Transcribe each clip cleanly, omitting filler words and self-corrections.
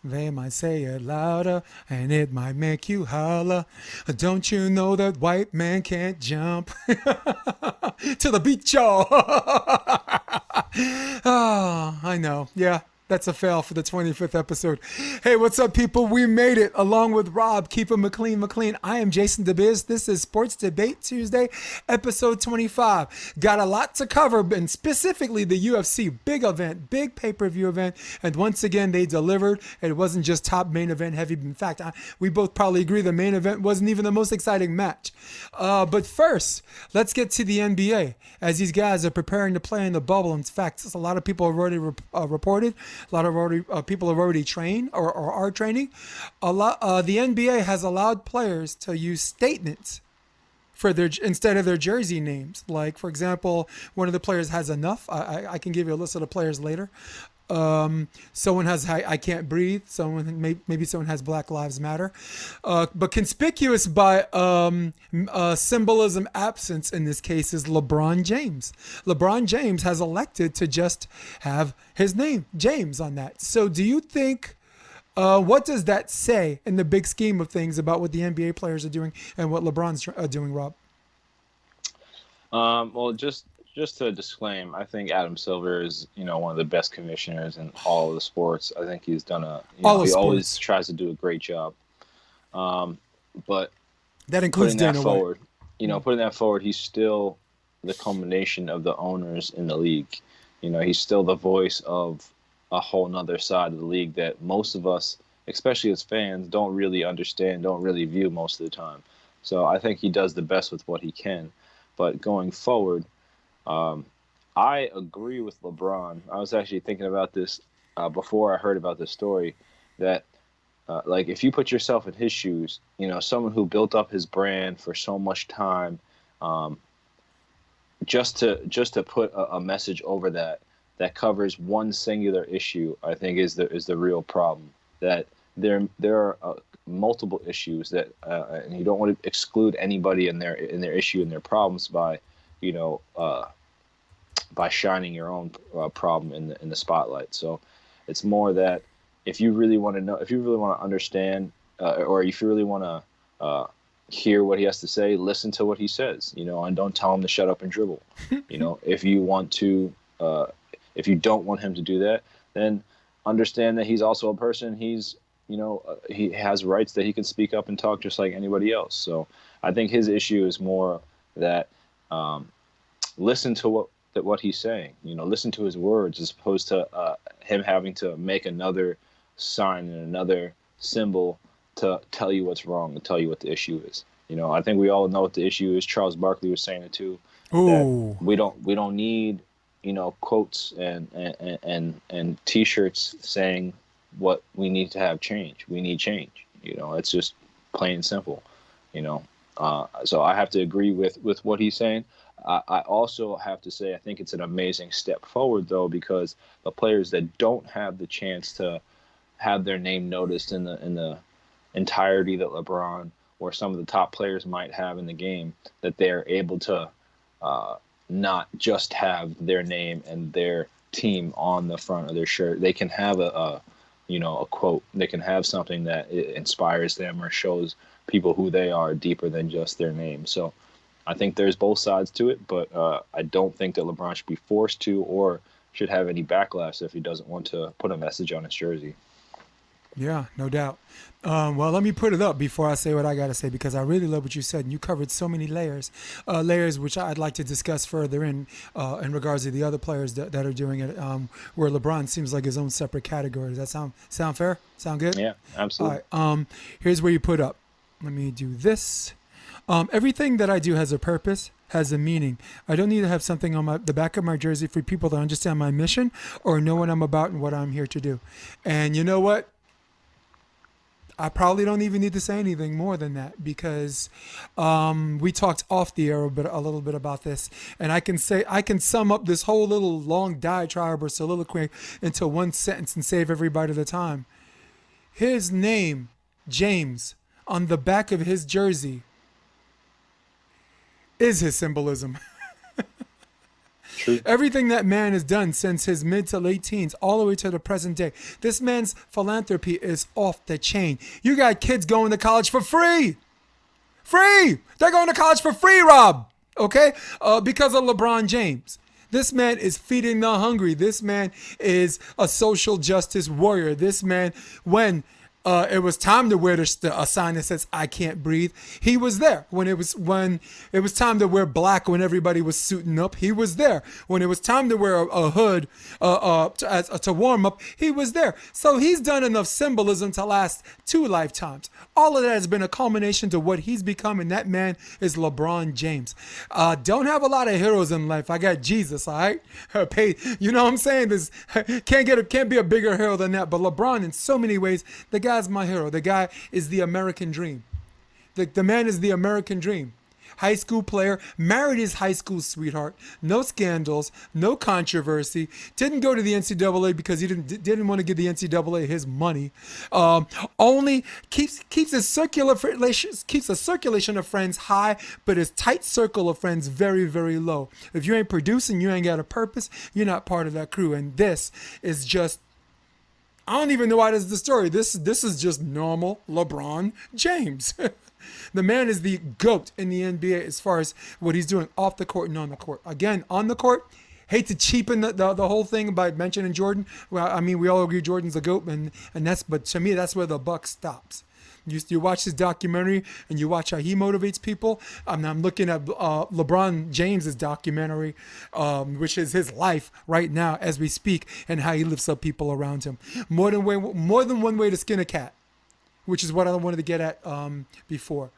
They might say it louder, and it might make you holler. Don't you know that white man can't jump to the beach, y'all? Oh, I know. Yeah, that's a fail for the 25th episode. Hey, what's up, people? We made it along with Rob. Keep it McLean. I am Jason DeBiz. This is Sports Debate Tuesday, episode 25. Got a lot to cover, and specifically the UFC big event, big pay-per-view event. And once again, they delivered. It wasn't just top main event heavy. In fact, we both probably agree the main event wasn't even the most exciting match. But first, let's get to the NBA as these guys are preparing to play in the bubble. In fact, a lot of people have already reported. A lot of people have already trained or are training. The NBA has allowed players to use statements for their instead of their jersey names. Like, for example, one of the players has enough. I can give you a list of the players later. Someone has I can't breathe. Maybe someone has Black Lives Matter. But conspicuous by symbolism absence in this case is LeBron James. LeBron James has elected to just have his name James on that. So do you think what does that say in the big scheme of things about what the NBA players are doing and what LeBron's doing, Rob? Well, just to disclaim, I think Adam Silver is, one of the best commissioners in all of the sports. I think he's done he always tries to do a great job. But that includes putting that Dana forward, White. putting that forward, he's still the culmination of the owners in the league. He's still the voice of a whole nother side of the league that most of us, especially as fans, don't really understand, don't really view most of the time. So I think he does the best with what he can. But going forward, I agree with LeBron. I was actually thinking about this before I heard about this story, that if you put yourself in his shoes, someone who built up his brand for so much time, just to put a message over that covers one singular issue, I think is the real problem. That there are multiple issues that, and you don't want to exclude anybody in their issue and their problems by shining your own problem in the spotlight. So it's more that if you really want to know, if you really want to understand, or if you really want to hear what he has to say, listen to what he says, and don't tell him to shut up and dribble. If you want to, if you don't want him to do that, then understand that he's also a person. He's, he has rights that he can speak up and talk just like anybody else. So I think his issue is more that listen to what he's saying, listen to his words, as opposed to him having to make another sign and another symbol to tell you what's wrong, to tell you what the issue is. I think we all know what the issue is. Charles Barkley was saying it too. Ooh. That we don't need, quotes and T-shirts saying what we need to have change. We need change. It's just plain and simple. So I have to agree with what he's saying. I also have to say I think it's an amazing step forward, though, because the players that don't have the chance to have their name noticed in the entirety that LeBron or some of the top players might have in the game, that they're able to not just have their name and their team on the front of their shirt. They can have a quote. They can have something that inspires them or shows people who they are deeper than just their name. So I think there's both sides to it, but I don't think that LeBron should be forced to or should have any backlash if he doesn't want to put a message on his jersey. Yeah, no doubt. Well, let me put it up before I say what I got to say, because I really love what you said. And you covered so many layers which I'd like to discuss further in regards to the other players that are doing it, where LeBron seems like his own separate category. Does that sound fair? Sound good? Yeah, absolutely. All right. Here's where you put up. Let me do this. Everything that I do has a purpose, has a meaning. I don't need to have something on the back of my jersey for people to understand my mission or know what I'm about and what I'm here to do. And you know what? I probably don't even need to say anything more than that, because we talked off the air a little bit about this, and I can sum up this whole little long diatribe or soliloquy into one sentence and save everybody the time. His name, James, on the back of his jersey is his symbolism. True. Everything that man has done since his mid to late teens, all the way to the present day, this man's philanthropy is off the chain. You got kids going to college for free. Free! They're going to college for free, Rob. Okay? Because of LeBron James. This man is feeding the hungry. This man is a social justice warrior. This man, when it was time to wear a sign that says "I can't breathe," he was there. When it was time to wear black, when everybody was suiting up, he was there. When it was time to wear a hood to warm up, he was there. So he's done enough symbolism to last 2 lifetimes. All of that has been a culmination to what he's become, and that man is LeBron James. Don't have a lot of heroes in life. I got Jesus, all right? You know what I'm saying? This can't be a bigger hero than that. But LeBron, in so many ways, the guy's my hero. The guy is the American dream. The man is the American dream. High school player, married his high school sweetheart, no scandals, no controversy, didn't go to the NCAA because he didn't want to give the NCAA his money. Only keeps a circulation of friends high, but his tight circle of friends very, very low. If you ain't producing, you ain't got a purpose, you're not part of that crew. And this is just, I don't even know why this is the story. This is just normal LeBron James. The man is the GOAT in the NBA as far as what he's doing off the court and on the court. Again, on the court, hate to cheapen the whole thing by mentioning Jordan. Well, I mean, we all agree Jordan's the GOAT, but to me, that's where the buck stops. You watch his documentary and you watch how he motivates people. I'm looking at LeBron James's documentary, which is his life right now as we speak, and how he lifts up people around him. More than one way to skin a cat, which is what I wanted to get at before.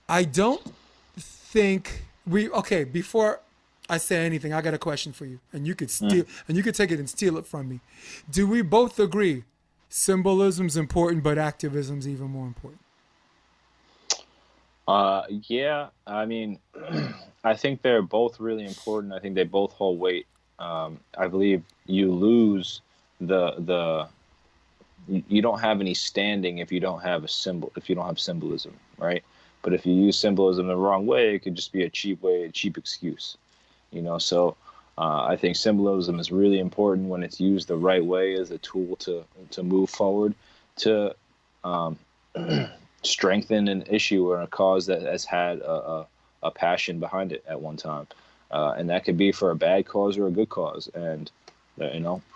I don't think before I say anything, I got a question for you, and you could take it and steal it from me. Do we both agree symbolism's important, but activism's even more important? Yeah, I mean, I think they're both really important. I think they both hold weight. I believe you lose you don't have any standing if you don't have symbolism, right? But if you use symbolism the wrong way, it could just be a cheap excuse, So I think symbolism is really important when it's used the right way as a tool to move forward, to strengthen an issue or a cause that has had a passion behind it at one time, and that could be for a bad cause or a good cause, and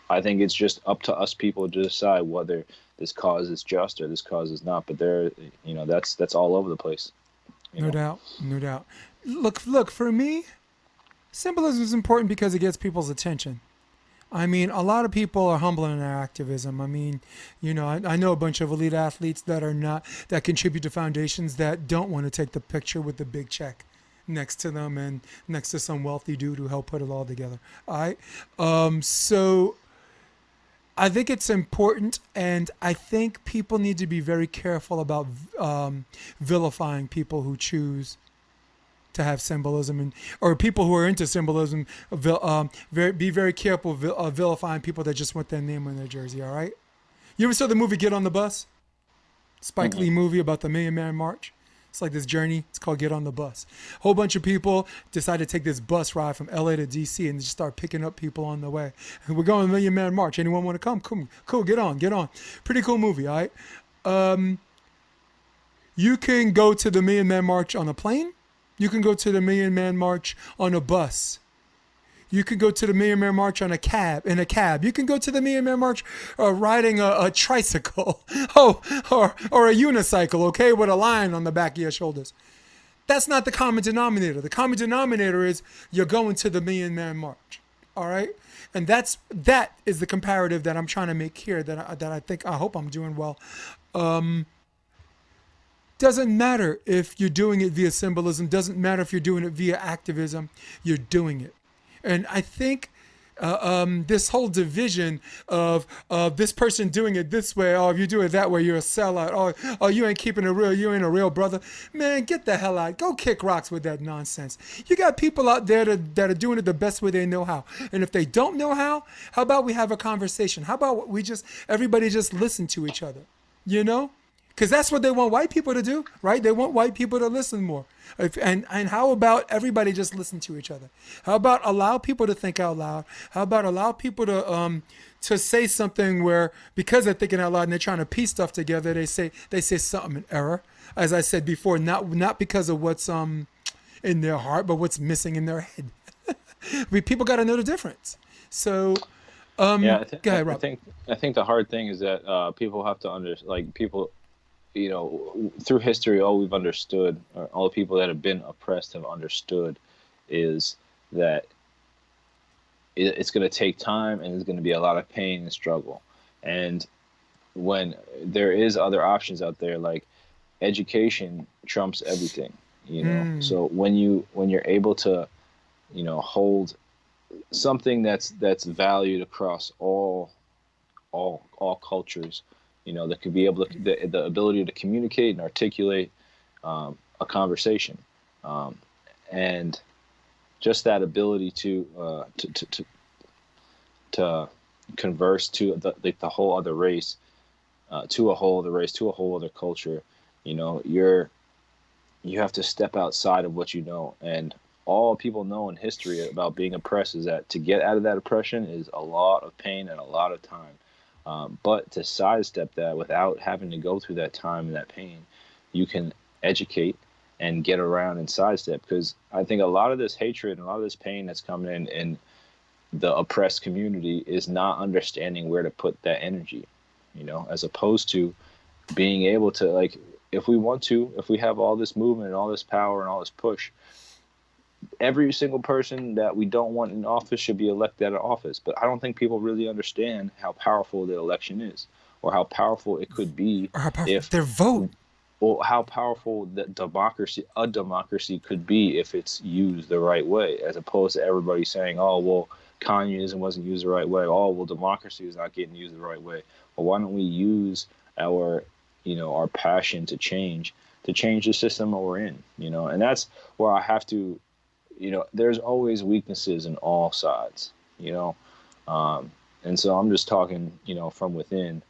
I think it's just up to us people to decide whether this cause is just or this cause is not. But that's all over the place. No doubt. Look, for me, symbolism is important because it gets people's attention. I mean, a lot of people are humble in their activism. I mean, I know a bunch of elite athletes that contribute to foundations that don't want to take the picture with the big check next to them and next to some wealthy dude who helped put it all together. All right. So I think it's important, and I think people need to be very careful about vilifying people who choose to have symbolism, or people who are into symbolism. Be very careful of vilifying people that just want their name on their jersey. All right. You ever saw the movie Get on the Bus? Spike Lee movie about the Million Man March. It's like this journey. It's called Get on the Bus. A whole bunch of people decide to take this bus ride from LA to DC and just start picking up people on the way. And we're going Million Man March. Anyone want to come? Cool. Get on. Pretty cool movie. All right. You can go to the Million Man March on a plane. You can go to the Million Man March on a bus. You can go to the Million Man March in a cab. You can go to the Million Man March riding a tricycle, or a unicycle, okay, with a lion on the back of your shoulders. That's not the common denominator. The common denominator is you're going to the Million Man March, all right? And that is the comparative that I'm trying to make here. I hope I'm doing well. Doesn't matter if you're doing it via symbolism. Doesn't matter if you're doing it via activism. You're doing it. And I think this whole division of this person doing it this way, if you do it that way, you're a sellout. Oh, you ain't keeping it real. You ain't a real brother. Man, get the hell out. Go kick rocks with that nonsense. You got people out there that are doing it the best way they know how. And if they don't know how about we have a conversation? How about everybody just listen to each other? Because that's what they want white people to do, right? They want white people to listen more. And how about everybody just listen to each other? How about allow people to think out loud? How about allow people to say something where, because they're thinking out loud and they're trying to piece stuff together, they say something in error. As I said before, not because of what's in their heart, but what's missing in their head. People got to know the difference. So, go ahead, Rob. I think the hard thing is that people have to people, through history, all we've understood, or all the people that have been oppressed have understood, is that it's going to take time and there's going to be a lot of pain and struggle. And when there is other options out there, like education trumps everything, So when you're able to, hold something that's valued across all cultures, that could be able to the ability to communicate and articulate a conversation, and just that ability to converse to the whole other race, to a whole other race, to a whole other culture. You have to step outside of what you know, and all people know in history about being oppressed is that to get out of that oppression is a lot of pain and a lot of time. But to sidestep that without having to go through that time and that pain, you can educate and get around and sidestep. Because I think a lot of this hatred and a lot of this pain that's coming in the oppressed community is not understanding where to put that energy, as opposed to being able to, if we have all this movement and all this power and all this push, every single person that we don't want in office should be elected out of office. But I don't think people really understand how powerful the election is, or how powerful it could be, or how powerful if their vote, or how powerful a democracy could be if it's used the right way, as opposed to everybody saying, oh, well, communism wasn't used the right way. Oh, well, democracy is not getting used the right way. Well, why don't we use our passion to change the system that we're in, and that's where I have to, there's always weaknesses in all sides, and so I'm just talking, from within,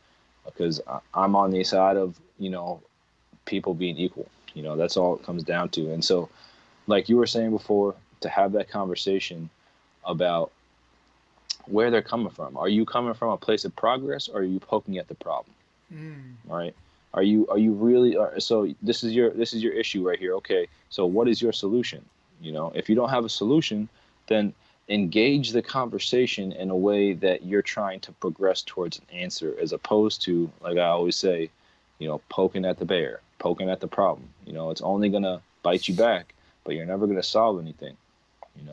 because I'm on the side of, people being equal, that's all it comes down to. And so, like you were saying before, to have that conversation about where they're coming from. Are you coming from a place of progress, or are you poking at the problem? Right? Are you really? So this is your issue right here. Okay, so what is your solution? If you don't have a solution, then engage the conversation in a way that you're trying to progress towards an answer, as opposed to, like I always say, poking at the bear, poking at the problem. It's only going to bite you back, but you're never going to solve anything.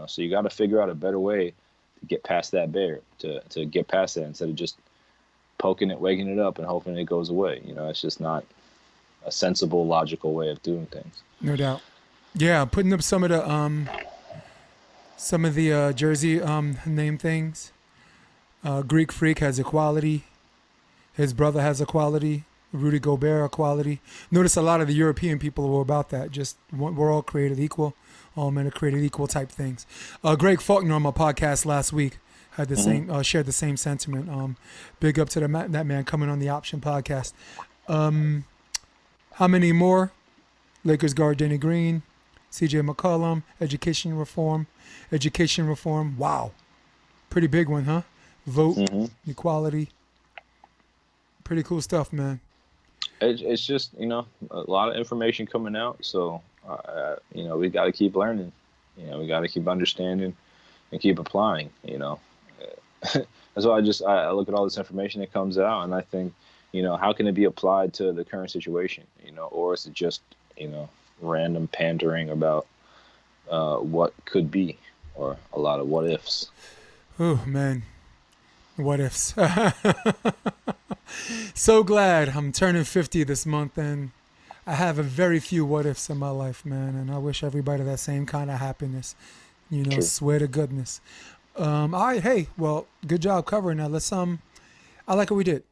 So you got to figure out a better way to get past that bear, to get past that, instead of just poking it, waking it up, and hoping it goes away. It's just not a sensible, logical way of doing things. No doubt. Yeah, putting up some of the jersey name things. Greek Freak has equality. His brother has equality. Rudy Gobert equality. Notice a lot of the European people were about that. Just we're all created equal. All men are created equal type things. Greg Faulkner on my podcast last week had the same shared the same sentiment. Big up to that man coming on the Option podcast. How many more? Lakers guard Danny Green. CJ McCollum, education reform. Wow. Pretty big one, huh? Vote, equality. Pretty cool stuff, man. It's just, a lot of information coming out. So, we got to keep learning. We got to keep understanding and keep applying, That's why I look at all this information that comes out, and I think, how can it be applied to the current situation, or is it just, random pandering about what could be, or a lot of what ifs. Oh man, what ifs. So glad I'm turning 50 this month, and I have a very few what ifs in my life, man, and I wish everybody that same kind of happiness, True. Swear to goodness. All right, hey, well, good job covering that. Let's I like what we did.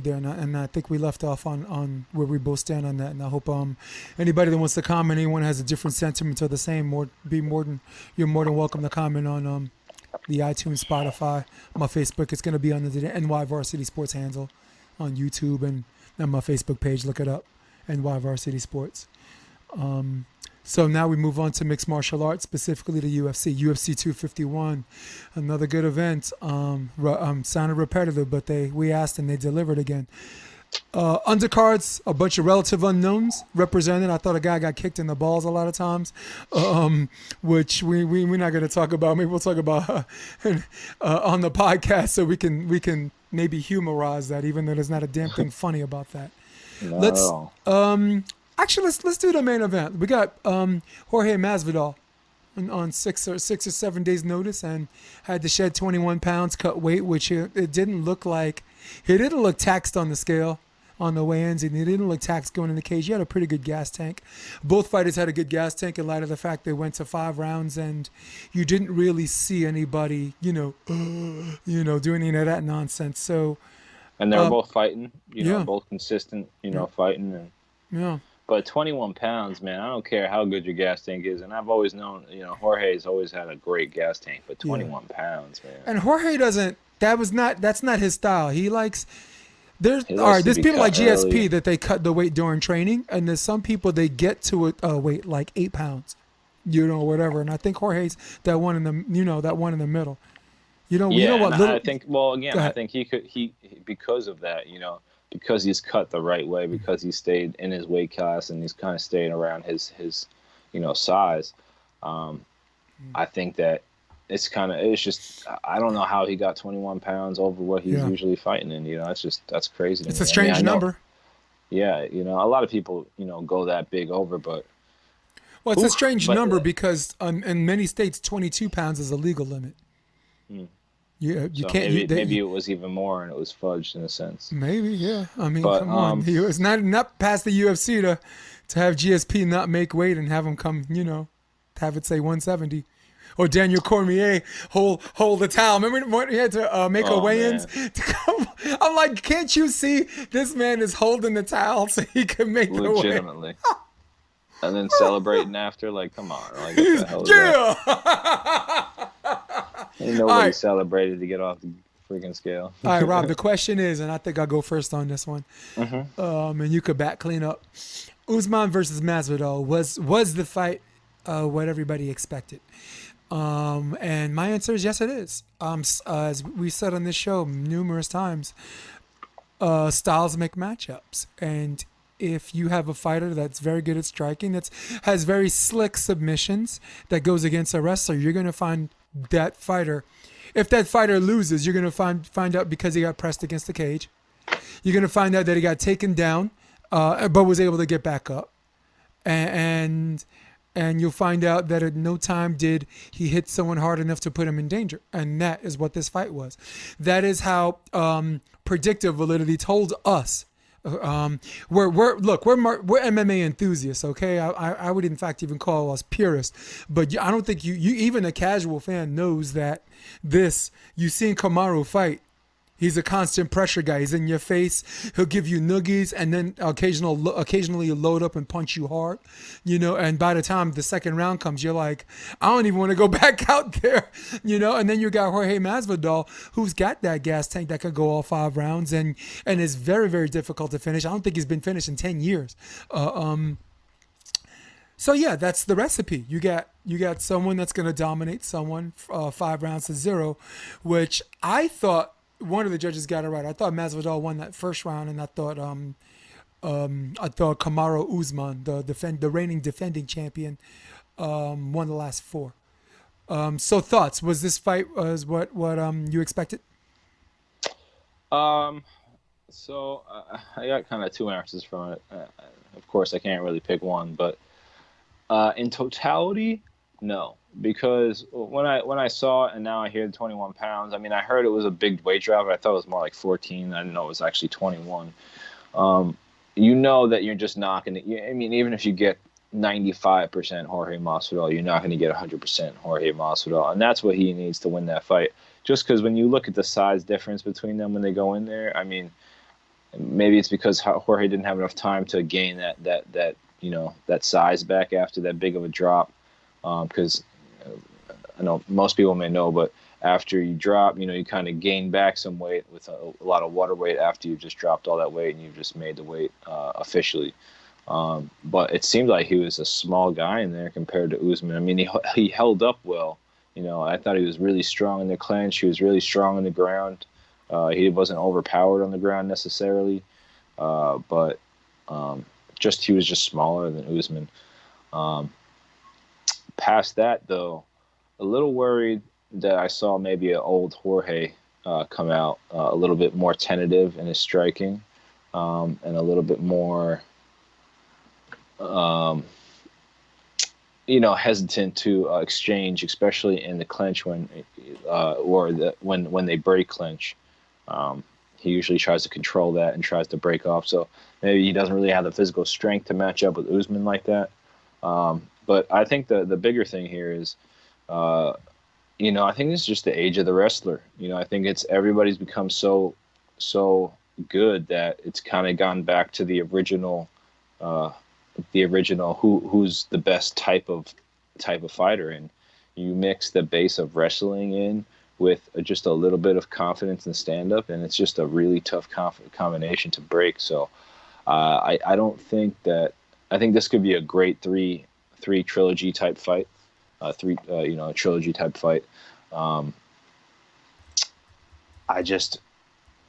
There, and I think we left off on where we both stand on that. And I hope anybody that wants to comment, anyone has a different sentiment or the same, you're more than welcome to comment on the iTunes, Spotify, my Facebook. It's going to be under the NY Varsity Sports handle on YouTube and on my Facebook page. Look it up, NY Varsity Sports. So now we move on to mixed martial arts, specifically the UFC 251, another good event. Sounded repetitive, but we asked and they delivered again. Undercards, a bunch of relative unknowns represented. I thought a guy got kicked in the balls a lot of times, which we're not going to talk about. Maybe we'll talk about on the podcast so we can maybe humorize that, even though there's not a damn thing funny about that. No. Let's do the main event. We got Jorge Masvidal on 6 or 7 days notice and had to shed 21 pounds, cut weight, which it didn't look like. He didn't look taxed on the scale on the weigh-ins, and he didn't look taxed going in the cage. He had a pretty good gas tank. Both fighters had a good gas tank in light of the fact they went to 5 rounds, and you didn't really see anybody, do any of that nonsense. So, and they were both fighting, yeah. both consistent, fighting. And yeah. But 21 pounds, man, I don't care how good your gas tank is. And I've always known, Jorge's always had a great gas tank, but 21 pounds, man. And Jorge that's not his style. He likes, there's people like GSP early. that they cut the weight during training. And there's some people, they get to a weight like 8 pounds, whatever. And I think Jorge's that one in the middle. I think he because of that, because he's cut the right way, because he stayed in his weight class and he's kind of staying around his size. I think that it's just, I don't know how he got 21 pounds over what he's usually fighting in. That's crazy. It's a strange number. Yeah. A lot of people, go that big over, but. Well, it's a strange number because in many states, 22 pounds is a legal limit. You can't. Maybe it was even more, and it was fudged in a sense. Maybe, yeah. I mean, come on. He was not past the UFC to have GSP not make weight and have him come, have it say 170, or Daniel Cormier hold the towel. Remember when he had to make a weigh-ins to come? I'm like, can't you see this man is holding the towel so he can make the weigh? Legitimately. And then celebrating after, like, come on, like, what the hell is that? Ain't nobody celebrated to get off the freaking scale. All right, Rob, the question is, and I think I'll go first on this one, Mm-hmm. and you could back clean up. Usman versus Masvidal was the fight what everybody expected? And my answer is yes, it is. As we said on this show numerous times, styles make matchups, and if you have a fighter that's very good at striking, has very slick submissions that goes against a wrestler, you're going to find that fighter. If that fighter loses, you're going to find out because he got pressed against the cage. You're going to find out that he got taken down, but was able to get back up. And you'll find out that at no time did he hit someone hard enough to put him in danger. And that is what this fight was. That is how predictive validity told us. We're MMA enthusiasts, okay? I would in fact even call us purists, but I don't think you even a casual fan knows that you've seen Kamaru fight. He's a constant pressure guy. He's in your face. He'll give you noogies and then occasionally load up and punch you hard, and by the time the second round comes, you're like, I don't even want to go back out there, and then you got Jorge Masvidal, who's got that gas tank that could go all 5 rounds and is very, very difficult to finish. I don't think he's been finished in 10 years. So yeah, that's the recipe. You got someone that's going to dominate someone 5 rounds to 0, which I thought one of the judges got it right. I thought Masvidal won that first round, and I thought Kamaru Usman, the reigning defending champion, won the last 4. So thoughts? Was this fight what you expected? So I got kind of 2 answers from it. Of course, I can't really pick one, but in totality, no. Because when I saw it and now I hear the 21 pounds, I mean, I heard it was a big weight drop, but I thought it was more like 14. I didn't know it was actually 21. That you're just not going to – I mean, even if you get 95% Jorge Masvidal, you're not going to get 100% Jorge Masvidal. And that's what he needs to win that fight. Just because when you look at the size difference between them when they go in there, I mean, maybe it's because Jorge didn't have enough time to gain that size back after that big of a drop. Because I know most people may know, but after you drop, you kind of gain back some weight with a lot of water weight after you just dropped all that weight and you just made the weight officially. But it seemed like he was a small guy in there compared to Usman. I mean, he held up well. I thought he was really strong in the clinch. He was really strong on the ground. He wasn't overpowered on the ground necessarily, but he was just smaller than Usman. Past that, though, a little worried that I saw maybe an old Jorge come out a little bit more tentative in his striking, and a little bit more, hesitant to exchange, especially in the clinch when they break clinch. He usually tries to control that and tries to break off. So maybe he doesn't really have the physical strength to match up with Usman like that. But I think the bigger thing here is, I think it's just the age of the wrestler. I think everybody's become so good that it's kind of gone back to the original who's the best type of fighter, and you mix the base of wrestling in with just a little bit of confidence and stand-up, and it's just a really tough combination to break. So I think this could be a great three trilogy type fight, a trilogy type fight. I just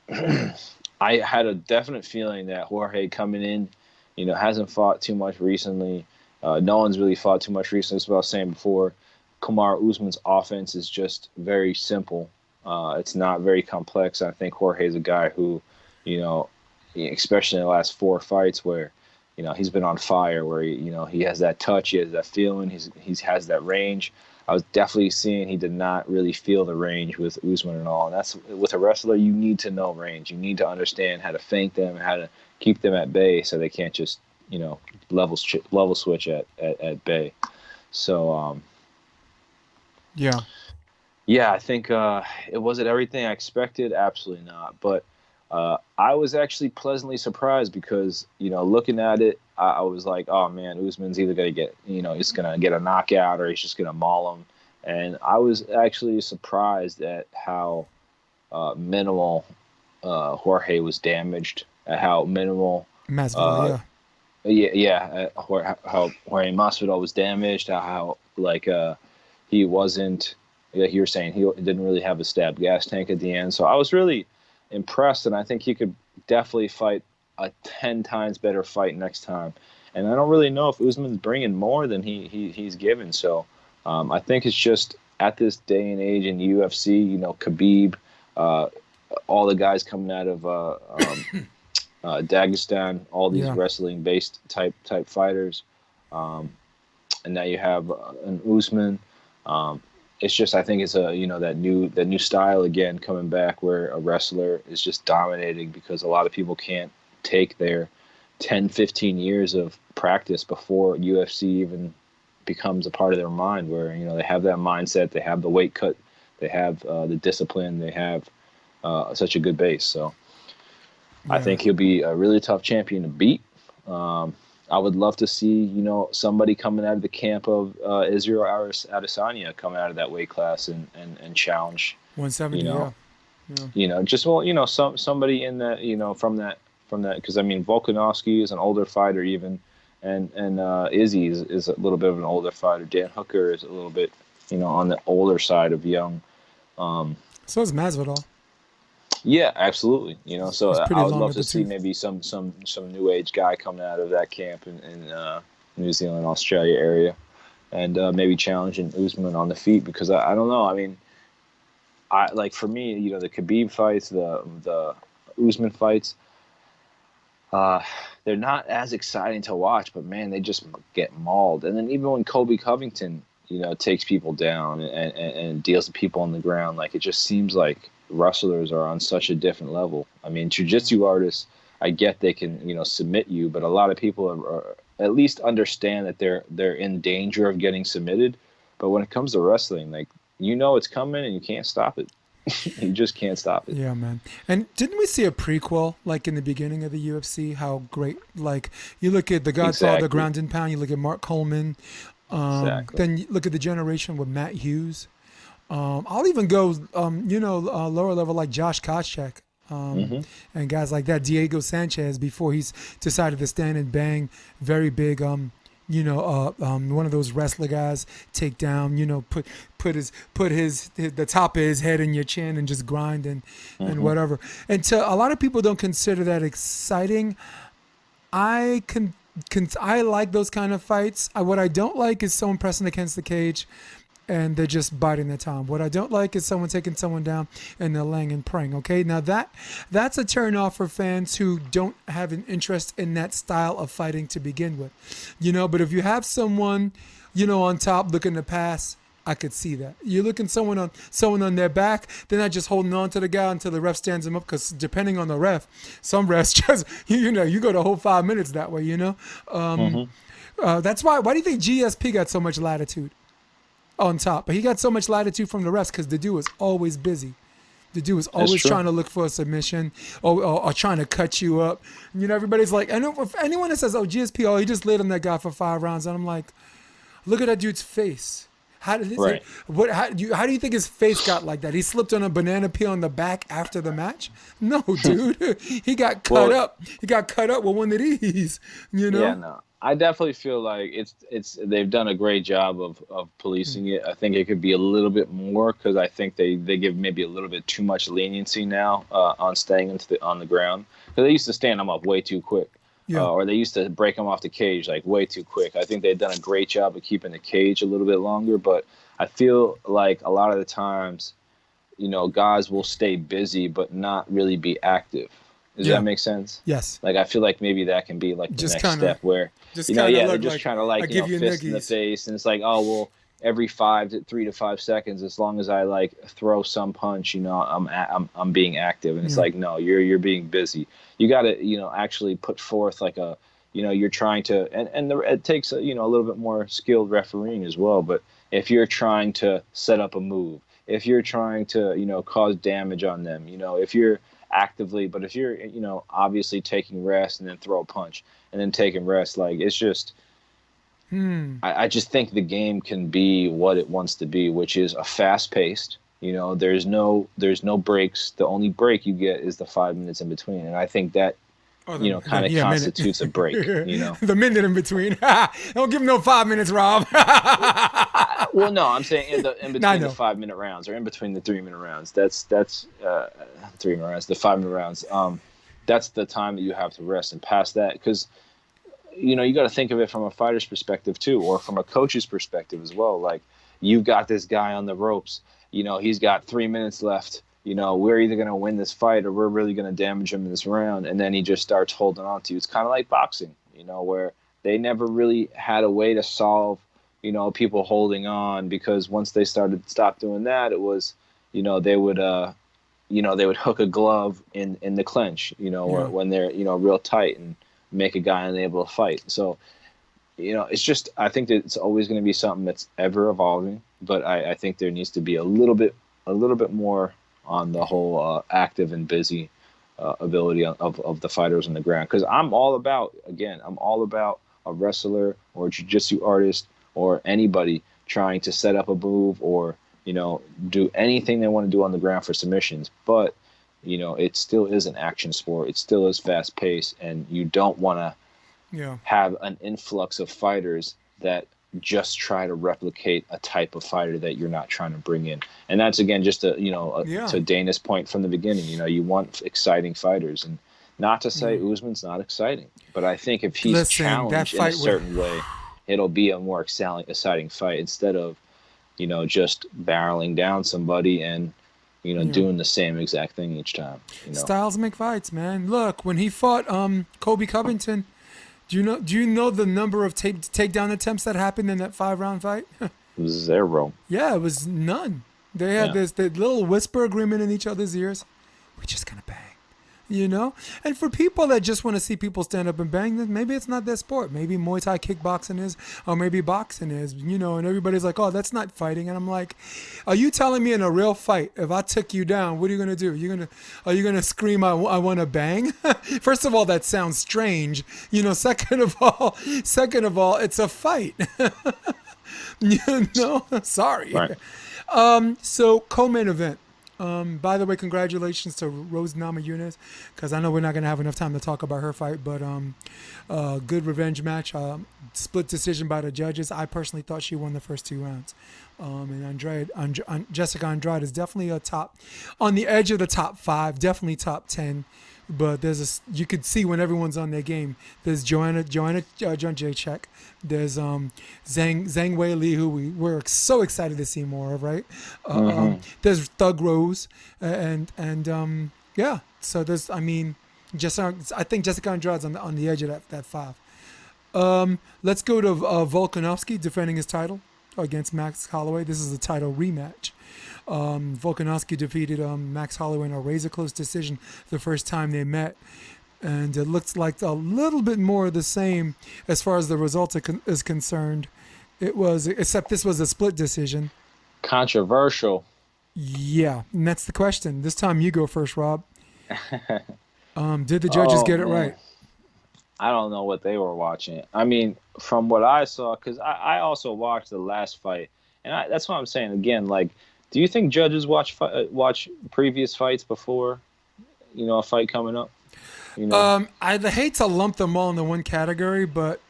I had a definite feeling that Jorge coming in, hasn't fought too much recently. No one's really fought too much recently. That's what I was saying before. Kamaru Usman's offense is just very simple. It's not very complex. I think Jorge's a guy who, especially in the last 4 fights where, he's been on fire, where he has that touch, he has that feeling, he has that range. I was definitely seeing he did not really feel the range with Usman and all. And that's, with a wrestler, you need to know range. You need to understand how to feint them, how to keep them at bay so they can't just, level switch at bay. So, yeah, I think was it everything I expected? Absolutely not. But I was actually pleasantly surprised because, looking at it, I was like, oh man, Usman's either going to get, he's going to get a knockout or he's just going to maul him. And I was actually surprised at how minimal Jorge was damaged, at how minimal Masvidal, how Jorge Masvidal was damaged, how he wasn't. Yeah, you were saying he didn't really have a stab gas tank at the end. So I was really impressed, and I think he could definitely fight a 10 times better fight next time. And I don't really know if Usman's bringing more than he's given. So I think it's just at this day and age in the UFC, Khabib, all the guys coming out of Dagestan, all these wrestling-based type fighters, and now you have an Usman. It's just, I think it's that new style again coming back, where a wrestler is just dominating because a lot of people can't take their 10, 15 years of practice before UFC even becomes a part of their mind, where they have that mindset, they have the weight cut, they have the discipline, they have such a good base. So I think he'll be a really tough champion to beat. I would love to see, somebody coming out of the camp of Israel Adesanya coming out of that weight class and challenge 170. Somebody in that, from that, because I mean, Volkanovski is an older fighter even, and Izzy is a little bit of an older fighter. Dan Hooker is a little bit, on the older side of young. So is Masvidal. Yeah, absolutely. So I would love to see maybe some new age guy coming out of that camp in New Zealand, Australia area, and maybe challenging Usman on the feet, because I don't know. I mean, for me, the Khabib fights, the Usman fights, they're not as exciting to watch, but man, they just get mauled. And then even when Colby Covington, takes people down and deals with people on the ground, it just seems like wrestlers are on such a different level. I mean, jiu-jitsu artists, I get they can, submit you, but a lot of people are at least understand that they're in danger of getting submitted. But when it comes to wrestling, it's coming and you can't stop it. You just can't stop it. Yeah, man. And didn't we see a prequel, in the beginning of the UFC, how great, you look at The Godfather, Ground and Pound, you look at Mark Coleman, Exactly. then you look at the generation with Matt Hughes. I'll even go, lower level like Josh Koscheck, Hmm. and guys like that. Diego Sanchez before he's decided to stand and bang very big, one of those wrestler guys take down, put his the top of his head in your chin and just grind and Hmm. whatever. And to a lot of people don't consider that exciting. I I like those kind of fights. What I don't like is someone pressing against the cage and they're just biding their time. What I don't like is someone taking someone down and they're laying and praying. Okay, now that's a turn off for fans who don't have an interest in that style of fighting to begin with, But if you have someone, on top looking to pass, I could see that. You're looking someone on their back. They're not just holding on to the guy until the ref stands him up. Because depending on the ref, some refs just you go the whole 5 minutes that way. Hmm. That's why. Why do you think GSP got so much latitude on top? But he got so much latitude from the refs because the dude was always busy. The dude was always true. trying to look for a submission or trying to cut you up. Everybody's like, I know if anyone that says, "Oh, GSP, he just laid on that guy for 5 rounds," and I'm like, look at that dude's face. How did this? Right. How do you think his face got like that? He slipped on a banana peel on the back after the match? No, dude. He got cut Well, up. He got cut up with one of these. yeah, no. I definitely feel like it's they've done a great job of policing it. I think it could be a little bit more because I think they give maybe a little bit too much leniency now on staying on the ground. Because they used to stand them up way too quick. Yeah. Or they used to break them off the cage like way too quick. I think they've done a great job of keeping the cage a little bit longer, but I feel like a lot of the times, guys will stay busy but not really be active. Does Yeah. that make sense? Yes. Like I feel like maybe that can be like the Just next kinda- step where Just they're look just like trying to I give you fist in the niggies. face, and it's like, oh well, every 3 to 5 seconds, as long as I like throw some punch, I'm being active, and it's Yeah. like, no, you're being busy. You got to actually put forth like a you're trying to, it takes a little bit more skilled refereeing as well. But if you're trying to set up a move, if you're trying to cause damage on them, if you're if you're obviously taking rest and then throw a punch and then taking rest, like it's just. I just think the game can be what it wants to be, which is a fast paced. There's no breaks. The only break you get is the 5 minutes in between, and I think that kind of constitutes a break. The minute in between. Don't give him no 5 minutes, Rob. Well, no, I'm saying in between know. the 5 minute rounds or in between the 3 minute rounds. That's 3 minute rounds. The 5 minute rounds. That's the time that you have to rest, and past that, because you got to think of it from a fighter's perspective too, or from a coach's perspective as well. Like, you've got this guy on the ropes. He's got 3 minutes left. We're either going to win this fight or we're really going to damage him in this round. And then he just starts holding on to you. It's kind of like boxing, where they never really had a way to solve, people holding on, because once they stopped doing that, it was, they would hook a glove in the clinch, or when they're, real tight, and make a guy unable to fight. So, it's just, I think that it's always going to be something that's ever evolving, but I think there needs to be a little bit more on the whole active and busy ability of the fighters on the ground. Because I'm all about a wrestler or jiu-jitsu artist or anybody trying to set up a move or, do anything they want to do on the ground for submissions. But, it still is an action sport. It still is fast paced, and you don't want to have an influx of fighters that just try to replicate a type of fighter that you're not trying to bring in. And that's, again, just to Dana's point from the beginning, you want exciting fighters, and not to say Usman's not exciting, but I think if he's challenged in a certain way, it'll be a more exciting fight instead of, just barreling down somebody and, doing the same exact thing each time. Styles make fights, man. Look, when he fought Kobe Covington, do you know the number of takedown attempts that happened in that 5-round fight? It was 0. Yeah, it was none. They had this little whisper agreement in each other's ears. We're just gonna bang. And for people that just want to see people stand up and bang, then maybe it's not their sport. Maybe Muay Thai kickboxing is, or maybe boxing is, and everybody's like, oh, that's not fighting. And I'm like, are you telling me in a real fight, if I took you down, what are you going to do? Are you going to scream, I want to bang? First of all, that sounds strange. Second of all, it's a fight. Sorry. Right. So co-main event. By the way, congratulations to Rose Namajunas, because I know we're not gonna have enough time to talk about her fight, but good revenge match. Split decision by the judges. I personally thought she won the first 2 rounds. And Jessica Andrade is definitely a top, on the edge of the top 5, definitely top 10. But you could see when everyone's on their game. There's Joanna Jędrzejczyk. There's Zhang Weili, who we're so excited to see more of, right? There's Thug Rose, and yeah. So there's, I think Jessica Andrade's on the edge of that 5. Let's go to Volkanovski defending his title against Max Holloway. This is a title rematch. Volkanovski defeated Max Holloway in a razor-close decision the first time they met. And it looks like a little bit more of the same as far as the result is concerned. Except this was a split decision. Controversial. Yeah, and that's the question. This time you go first, Rob. Did the judges get it right? I don't know what they were watching. I mean, from what I saw, because I also watched the last fight. And that's what I'm saying. Again, like, do you think judges watch previous fights before, a fight coming up? I'd hate to lump them all into one category, but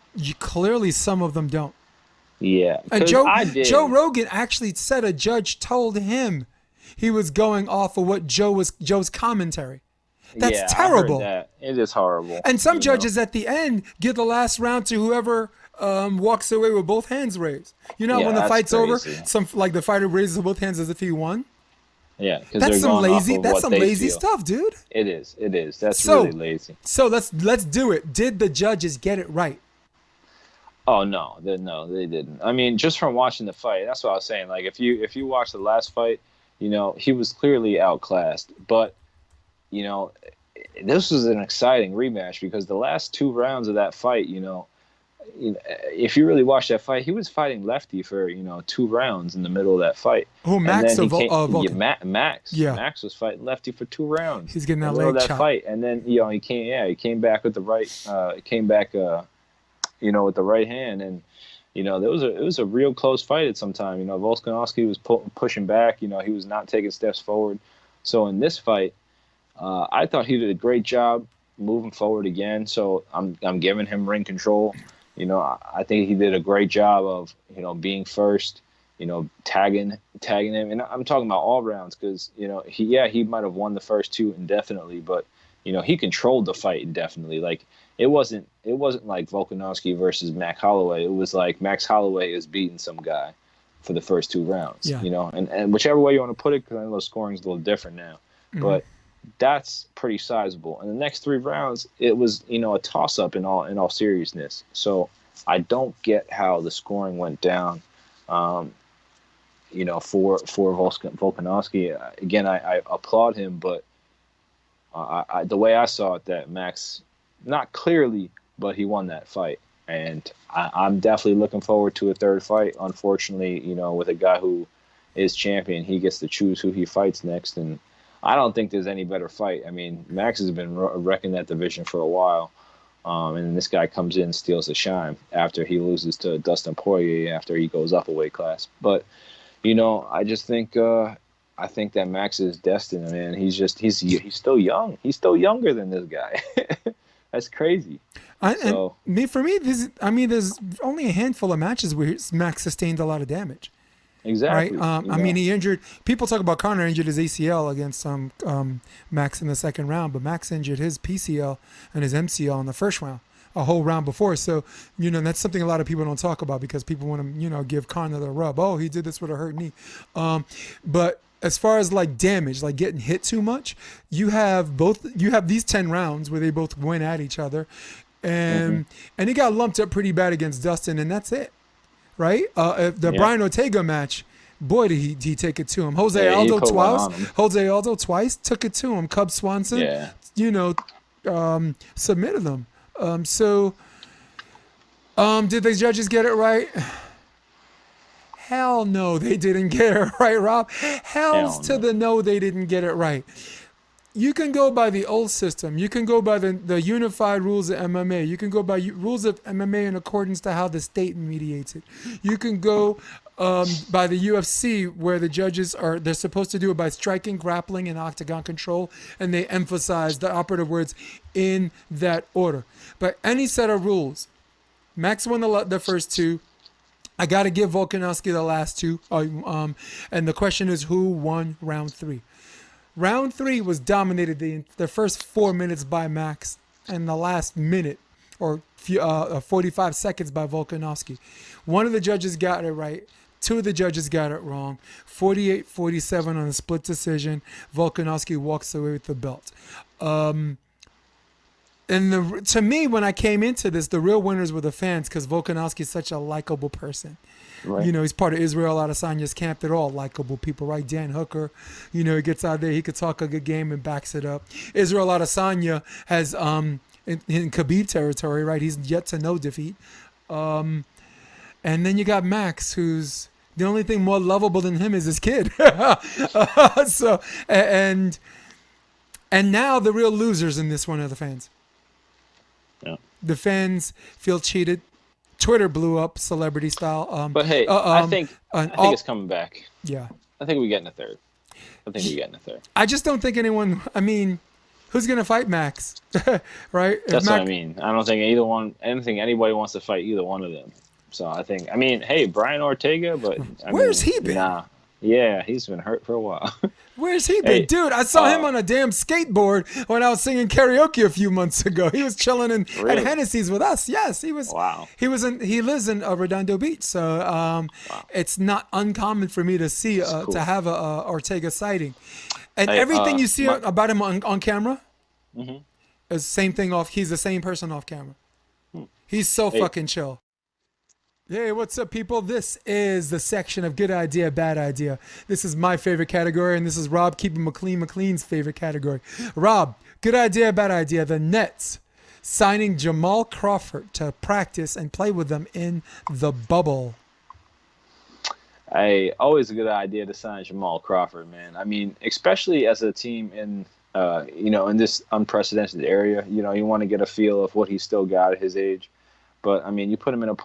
clearly some of them don't. Yeah. And Joe Rogan actually said a judge told him he was going off of what Joe's commentary. That's terrible. I heard that. It is horrible. And some judges at the end give the last round to whoever walks away with both hands raised. When the fight's crazy. Over, the fighter raises both hands as if he won. Yeah, that's some lazy stuff, dude. It is. That's really lazy. So let's do it. Did the judges get it right? Oh no, they didn't. I mean, just from watching the fight, that's what I was saying. Like, if you watch the last fight, he was clearly outclassed. But this was an exciting rematch because the last 2 rounds of that fight, if you really watch that fight, he was fighting lefty for 2 rounds in the middle of that fight. Oh, Max Max. Yeah. Max was fighting lefty for 2 rounds. He's getting that leg chop. Fight, and then he came back with the right. With the right hand, and it was a real close fight at some time. Volkanovski was pushing back. He was not taking steps forward. So in this fight, I thought he did a great job moving forward again. So I'm giving him ring control. I think he did a great job of being first. Tagging him, and I'm talking about all rounds because he might have won the first 2 indefinitely, but he controlled the fight indefinitely. Like it wasn't like Volkanovski versus Max Holloway. It was like Max Holloway is beating some guy for the first 2 rounds. Yeah. And whichever way you want to put it, because I know the scoring's a little different now, but that's pretty sizable. And the next 3 rounds, it was a toss up in all seriousness. So I don't get how the scoring went down. For Volkanovski. Again, I applaud him, but the way I saw it, that Max, not clearly, but he won that fight. And I'm definitely looking forward to a third fight. Unfortunately, with a guy who is champion, he gets to choose who he fights next. And I don't think there's any better fight. I mean, Max has been wrecking that division for a while. And this guy comes in and steals the shine after he loses to Dustin Poirier after he goes up a weight class. But, I just think that Max is destined, man. He's still young. He's still younger than this guy. That's crazy. For me, there's only a handful of matches where Max sustained a lot of damage. Exactly. Right. He injured. People talk about Conor injured his ACL against Max in the second round, but Max injured his PCL and his MCL in the first round, a whole round before. So that's something a lot of people don't talk about because people want to give Conor the rub. Oh, he did this with a hurt knee. But as far as like damage, like getting hit too much, you have these 10 rounds where they both went at each other, and he got lumped up pretty bad against Dustin, and that's it. Right? Brian Ortega match, boy, did he take it to him. Jose Aldo twice took it to him. Cub Swanson, submitted them. Did the judges get it right? Hell no, they didn't get it right, Rob. Hell's to the no, they didn't get it right. You can go by the old system. You can go by the unified rules of MMA. You can go by rules of MMA in accordance to how the state mediates it. You can go by the UFC, where the judges they're supposed to do it by striking, grappling, and octagon control, and they emphasize the operative words in that order. But any set of rules, Max won the first two. I got to give Volkanovski the last two. And the question is, who won round three? Round three was dominated the first 4 minutes by Max, and the last minute or 45 seconds by Volkanovski. One of the judges got it right. Two of the judges got it wrong. 48-47 on a split decision. Volkanovski walks away with the belt. And to me, when I came into this, the real winners were the fans, because Volkanovski is such a likable person. Right. You know, he's part of Israel Adesanya's camp. They're all likable people, right? Dan Hooker, you know, he gets out there, he could talk a good game and backs it up. Israel Adesanya has, in Khabib territory, right? He's yet to no defeat. And then you got Max, who's the only thing more lovable than him is his kid. So, and now the real losers in this one are the fans. Yeah. The fans feel cheated. Twitter blew up celebrity style. But hey, I think it's coming back. Yeah. I think we're getting a third. I just don't think anyone. I mean, who's gonna fight Max? Right? That's what I mean. I don't think anybody wants to fight either one of them. So I think. I mean, hey, Brian Ortega, but where's he been? Nah. Yeah, he's been hurt for a while. Where's he been? Hey, dude, I saw him on a damn skateboard when I was singing karaoke a few months ago. He was chilling at Hennessy's with us. Yes, he was. Wow. He lives in Redondo Beach, so it's not uncommon for me to see cool. to have a Ortega sighting. And everything you see about him on camera is the same thing off. He's the same person off camera. He's so fucking chill. Hey, what's up, people? This is the section of Good Idea, Bad Idea. This is my favorite category, and this is Rob Keeping McLean's favorite category. Rob, good idea, bad idea. The Nets signing Jamal Crawford to practice and play with them in the bubble. Always a good idea to sign Jamal Crawford, man. I mean, especially as a team in this unprecedented area. You know, you want to get a feel of what he's still got at his age. But, I mean, you put him in a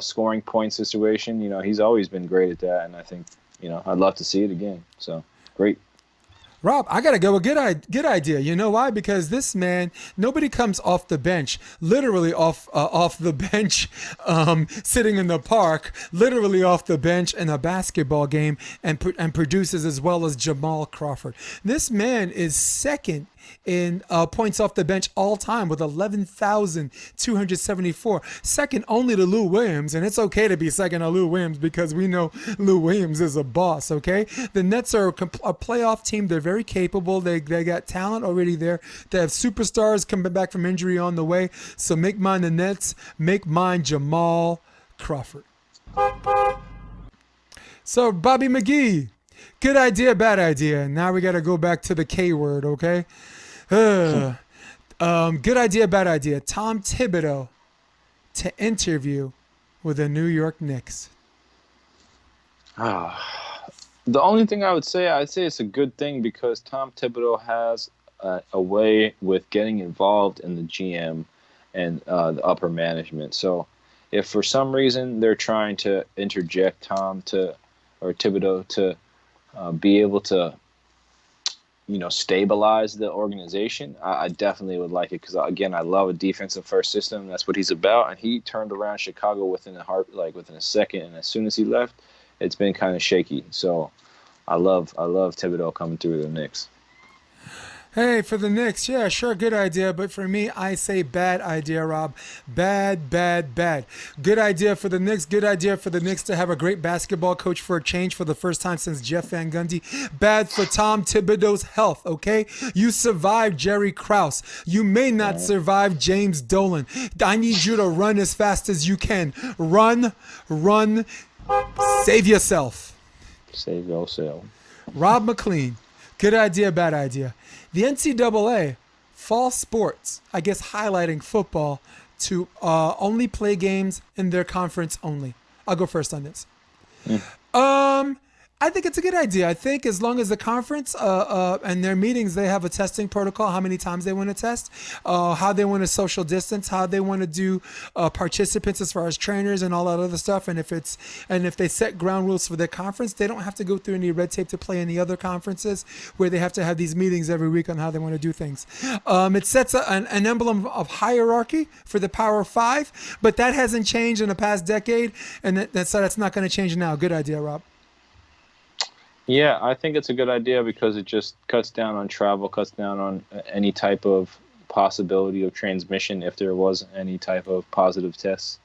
scoring point situation, he's always been great at that. And I think, I'd love to see it again. So great. Rob, I got to go with good idea. You know why? Because this man, nobody comes off the bench, literally off the bench, sitting in the park, literally off the bench in a basketball game and produces as well as Jamal Crawford. This man is second in points off the bench all time with 11,274. Second only to Lou Williams, and it's okay to be second to Lou Williams because we know Lou Williams is a boss, okay? The Nets are a playoff team. They're very capable. They got talent already there. They have superstars coming back from injury on the way. So make mine the Nets. Make mine Jamal Crawford. So Bobby McGee, good idea, bad idea. Now we got to go back to the K word, okay? Good idea, bad idea. Tom Thibodeau to interview with the New York Knicks. The only thing I'd say it's a good thing because Tom Thibodeau has a way with getting involved in the GM and the upper management. So if for some reason they're trying to interject Thibodeau to be able to stabilize the organization, I definitely would like it because, again, I love a defensive first system. That's what he's about. And he turned around Chicago within a second. And as soon as he left, it's been kind of shaky. So I love Thibodeau coming through the Knicks. Hey, for the Knicks, yeah, sure, good idea. But for me, I say bad idea, Rob. Bad, bad, bad. Good idea for the Knicks. Good idea for the Knicks to have a great basketball coach for a change for the first time since Jeff Van Gundy. Bad for Tom Thibodeau's health, okay? You survived Jerry Krause. You may not survive James Dolan. I need you to run as fast as you can. Run. Save yourself. Save yourself. Rob McLean. Good idea, bad idea. The NCAA, fall sports, I guess highlighting football to only play games in their conference only. I'll go first on this. I think it's a good idea. I think as long as the conference and their meetings, they have a testing protocol, how many times they want to test, how they want to social distance, how they want to do participants as far as trainers and all that other stuff. And if they set ground rules for their conference, they don't have to go through any red tape to play in the other conferences where they have to have these meetings every week on how they want to do things. It sets an emblem of hierarchy for the Power Five, but that hasn't changed in the past decade, and that's not going to change now. Good idea, Rob. Yeah, I think it's a good idea because it just cuts down on travel, cuts down on any type of possibility of transmission if there was any type of positive tests.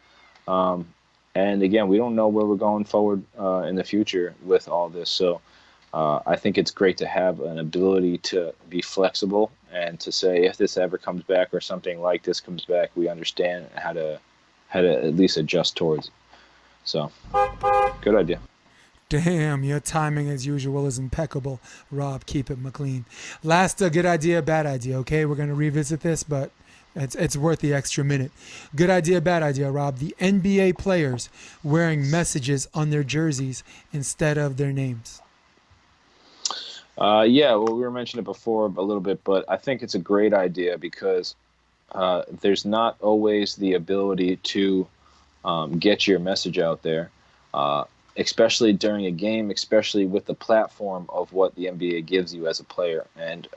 And again, we don't know where we're going forward in the future with all this. So I think it's great to have an ability to be flexible and to say if this ever comes back or something like this comes back, we understand how to at least adjust towards it. So good idea. Damn, your timing as usual is impeccable, Rob. Keep it McLean. Last good idea, bad idea. Okay, we're gonna revisit this, but it's worth the extra minute. Good idea, bad idea, Rob. The NBA players wearing messages on their jerseys instead of their names. Yeah, well, we were mentioning it before a little bit, but I think it's a great idea because there's not always the ability to get your message out there. Especially during a game, especially with the platform of what the NBA gives you as a player. And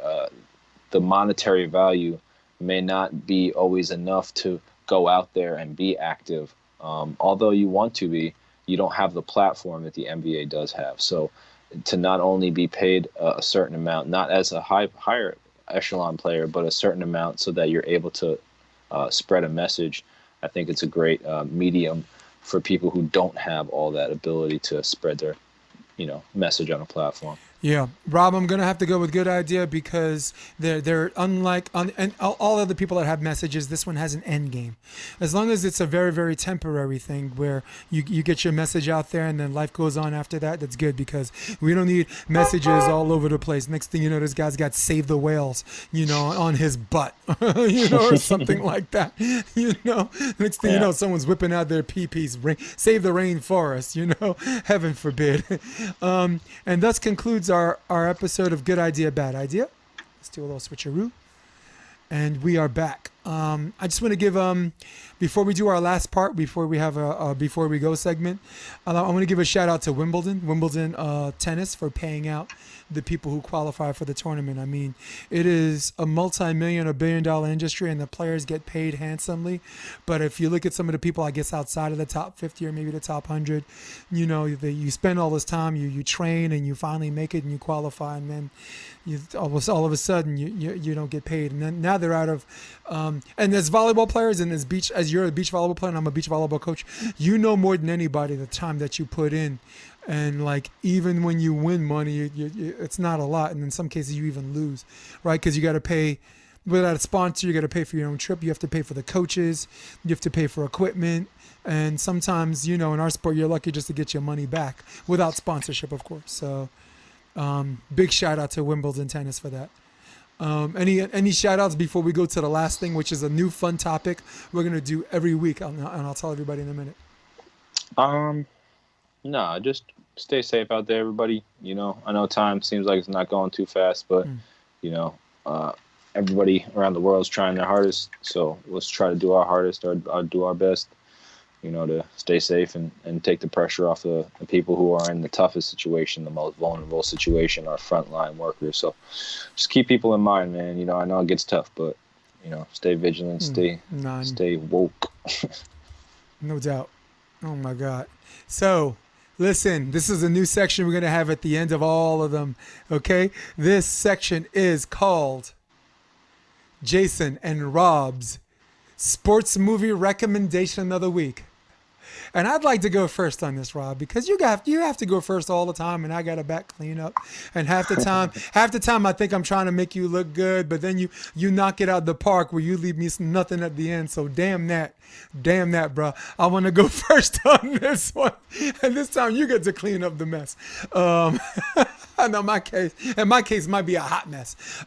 the monetary value may not be always enough to go out there and be active. Although you want to be, you don't have the platform that the NBA does have. So to not only be paid a certain amount, not as a higher echelon player, but a certain amount so that you're able to spread a message, I think it's a great medium for people who don't have all that ability to spread their, message on a platform. Yeah, Rob, I'm gonna have to go with good idea because they're unlike and all other people that have messages. This one has an end game. As long as it's a very, very temporary thing where you get your message out there and then life goes on after that, that's good because we don't need messages all over the place. Next thing you know, this guy's got "Save the Whales," on his butt, or something like that. Next thing you know, someone's whipping out their pee-pees. Save the rainforest. Heaven forbid. And thus concludes our episode of Good Idea, Bad Idea. Let's do a little switcheroo. And we are back. I just want to give, before we do our last part, before we have a Before We Go segment, I want to give a shout out to Wimbledon tennis for paying out the people who qualify for the tournament. I mean, it is a multi-million or billion-dollar industry, and the players get paid handsomely. But if you look at some of the people, I guess, outside of the top 50 or maybe the top 100, you spend all this time, you train, and you finally make it, and you qualify, and then all of a sudden you don't get paid. And then now they're out of and as volleyball players and as you're a beach volleyball player and I'm a beach volleyball coach, more than anybody the time that you put in. And like even when you win money, it's not a lot, and in some cases you even lose, right? Because you got to pay. Without a sponsor, you got to pay for your own trip. You have to pay for the coaches. You have to pay for equipment. And sometimes, in our sport, you're lucky just to get your money back without sponsorship, of course. So big shout out to Wimbledon tennis for that. Any shout outs before we go to the last thing, which is a new fun topic we're going to do every week, and I'll tell everybody in a minute. No, just stay safe out there, everybody. I know time seems like it's not going too fast, but everybody around the world is trying their hardest. So let's try to do our hardest or do our best, to stay safe and take the pressure off the people who are in the toughest situation, the most vulnerable situation, our frontline workers. So just keep people in mind, man. I know it gets tough, but, stay vigilant, stay woke. No doubt. Oh, my God. So, listen, this is a new section we're going to have at the end of all of them, okay? This section is called Jason and Rob's Sports Movie Recommendation of the Week. And I'd like to go first on this, Rob, because you have to go first all the time, and I got to back clean up. And half the time I think I'm trying to make you look good, but then you knock it out the park where you leave me nothing at the end. So damn that, bro. I want to go first on this one, and this time you get to clean up the mess. I know my case might be a hot mess.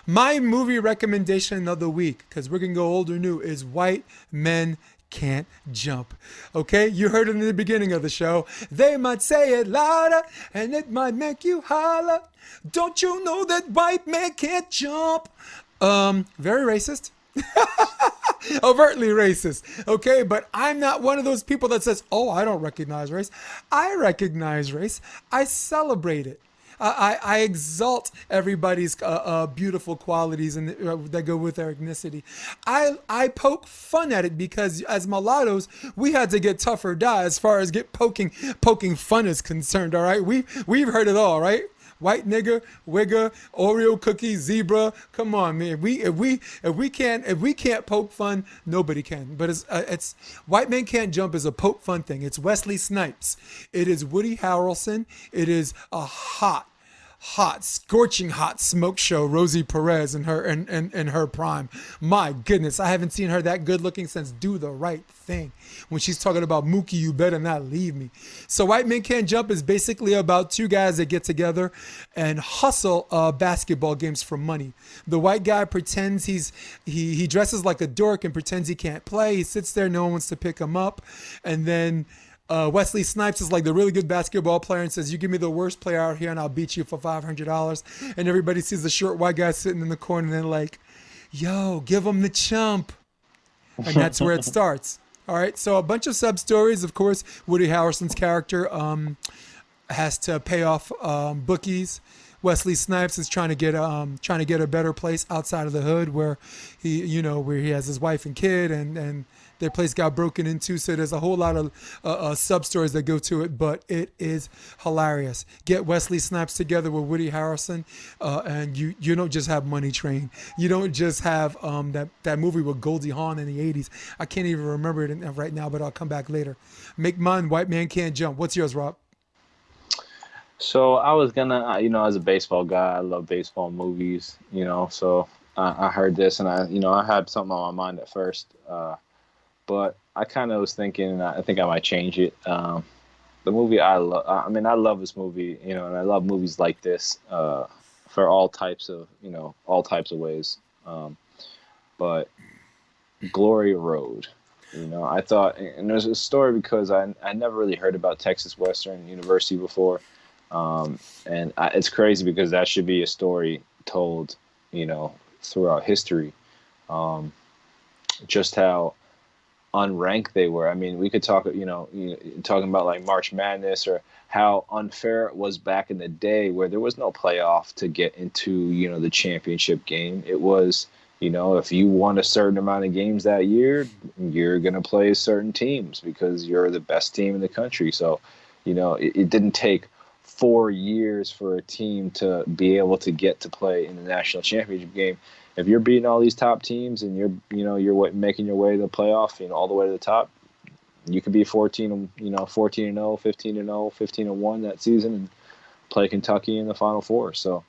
My movie recommendation of the week, because we're gonna go old or new, is White Men can't jump. Okay, you heard it in the beginning of the show. They might say it louder and it might make you holler. Don't you know that white man can't jump? Very racist. Overtly racist. Okay, but I'm not one of those people that says, "Oh, I don't recognize race." I recognize race. I celebrate it. I exalt everybody's beautiful qualities and that go with their ethnicity. I poke fun at it because as mulattoes, we had to get tough or die as far as poking fun is concerned. All right, we've heard it all, right? White nigger, wigger, Oreo cookie, zebra. Come on, man. If we can't poke fun, nobody can. But it's white man can't jump is a poke fun thing. It's Wesley Snipes. It is Woody Harrelson. It is a hot, scorching hot smoke show. Rosie Perez in her prime. My goodness, I haven't seen her that good looking since Do the Right Thing. When she's talking about Mookie, you better not leave me. So White Men Can't Jump is basically about two guys that get together and hustle basketball games for money. The white guy pretends he dresses like a dork and pretends he can't play. He sits there, no one wants to pick him up, and then Wesley Snipes is like the really good basketball player and says, "You give me the worst player out here and I'll beat you for $500. And everybody sees the short white guy sitting in the corner and they're like, "Yo, give him the chump." And that's where it starts. All right, so a bunch of sub stories. Of course, Woody Harrelson's character has to pay off bookies. Wesley Snipes is trying to get a better place outside of the hood where he has his wife and kid, and their place got broken into. So there's a whole lot of sub stories that go to it, but it is hilarious. Get Wesley Snipes together with Woody Harrelson, and you don't just have Money Train. You don't just have that movie with Goldie Hawn in the '80s. I can't even remember it right now, but I'll come back later. Make mine White Man Can't Jump. What's yours, Rob? So I was gonna, as a baseball guy, I love baseball movies, so I heard this and I had something on my mind at first, but I kind of was thinking, and I think I might change it. The movie I love this movie, and I love movies like this for all types of ways. But Glory Road, I thought, and there's a story because I never really heard about Texas Western University before. It's crazy because that should be a story told, throughout history. Just how unranked they were. I mean, we could talk, talking about like March Madness or how unfair it was back in the day where there was no playoff to get into, the championship game. It was, if you won a certain amount of games that year, you're going to play certain teams because you're the best team in the country. So, it didn't take 4 years for a team to be able to get to play in the national championship game. If you're beating all these top teams and you're making your way to the playoff, all the way to the top, you could be 14-0, 15-0, 15-1 that season and play Kentucky in the Final Four. So,